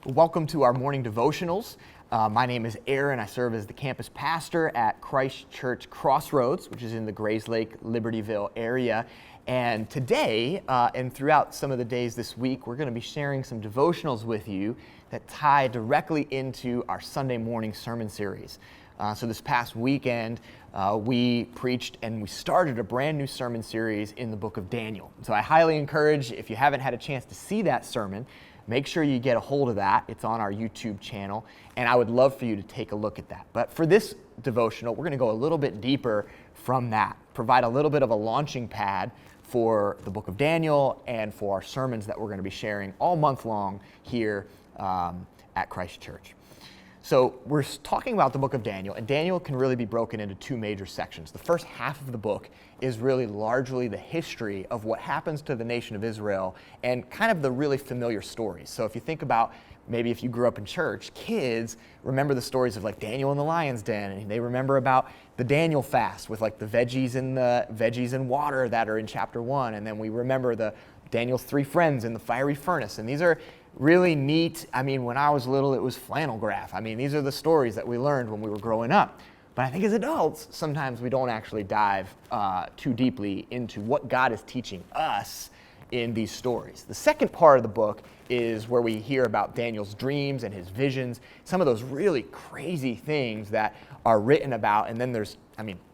Welcome to our morning devotionals. My name is Aaron. I serve as the campus pastor at Christ Church Crossroads, which is in the Grayslake, Libertyville area. And today, and throughout some of the days this week, we're going to be sharing some devotionals with you that tie directly into our Sunday morning sermon series. So this past weekend, we preached and we started a brand new sermon series in the book of Daniel. So I highly encourage, if you haven't had a chance to see that sermon, make sure you get a hold of that. It's on our YouTube channel, and I would love for you to take a look at that. But for this devotional, we're going to go a little bit deeper from that, provide a little bit of a launching pad for the book of Daniel and for our sermons that we're going to be sharing all month long here at Christ Church. So we're talking about the book of Daniel, and Daniel can really be broken into two major sections. The first half of the book is really largely the history of what happens to the nation of Israel and kind of the really familiar stories. So if you think about, maybe if you grew up in church, kids remember the stories of like Daniel in the lion's den, and they remember about the Daniel fast with like the veggies and water that are in chapter 1, and then we remember the Daniel's 3 friends in the fiery furnace, and these are really neat. I mean, when I was little, it was flannel graph. I mean, these are the stories that we learned when we were growing up. But I think as adults, sometimes we don't actually dive too deeply into what God is teaching us in these stories. The second part of the book is where we hear about Daniel's dreams and his visions, some of those really crazy things that are written about. And then there's,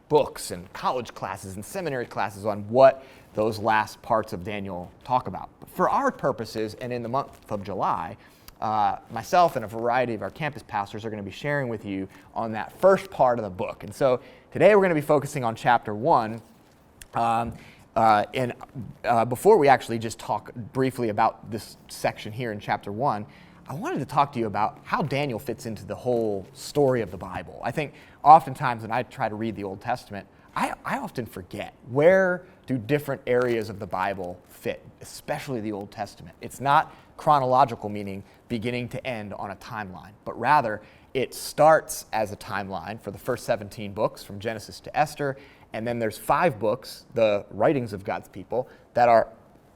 books and college classes and seminary classes on what those last parts of Daniel talk about. But for our purposes, and in the month of July, myself and a variety of our campus pastors are going to be sharing with you on that first part of the book. And so today we're going to be focusing on chapter 1. Before we actually just talk briefly about this section here in chapter 1, I wanted to talk to you about how Daniel fits into the whole story of the Bible. I think oftentimes when I try to read the Old Testament, I often forget, where do different areas of the Bible fit, especially the Old Testament. It's not chronological, meaning beginning to end on a timeline, but rather it starts as a timeline for the first 17 books from Genesis to Esther, and then there's 5 books, the writings of God's people, that are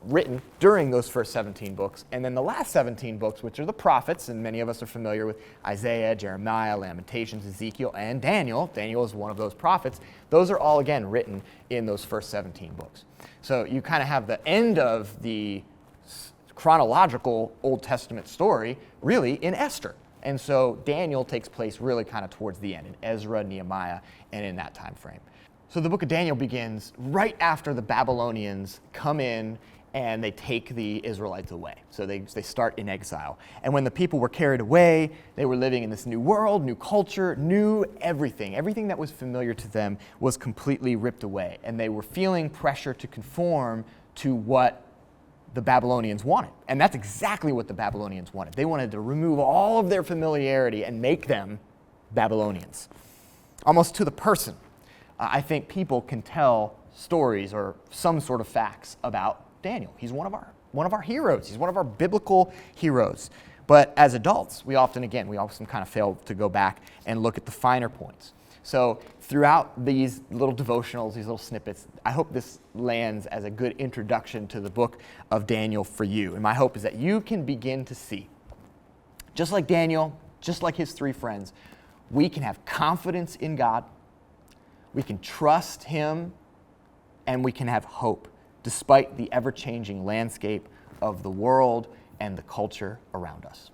written during those first 17 books, and then the last 17 books, which are the prophets, and many of us are familiar with Isaiah, Jeremiah, Lamentations, Ezekiel, and Daniel. Daniel is one of those prophets. Those are all, again, written in those first 17 books. So you kind of have the end of the chronological Old Testament story really in Esther. And so Daniel takes place really kind of towards the end in Ezra, Nehemiah, and in that time frame. So the book of Daniel begins right after the Babylonians come in and they take the Israelites away. So they start in exile. And when the people were carried away, they were living in this new world, new culture, new everything. Everything that was familiar to them was completely ripped away. And they were feeling pressure to conform to what the Babylonians wanted. And that's exactly what the Babylonians wanted. They wanted to remove all of their familiarity and make them Babylonians. Almost to the person. I think people can tell stories or some sort of facts about Daniel. He's one of our heroes. He's one of our biblical heroes. But as adults, we often kind of fail to go back and look at the finer points. So throughout these little devotionals, these little snippets, I hope this lands as a good introduction to the book of Daniel for you. And my hope is that you can begin to see, just like Daniel, just like his 3 friends, we can have confidence in God, we can trust him, and we can have hope, despite the ever-changing landscape of the world and the culture around us.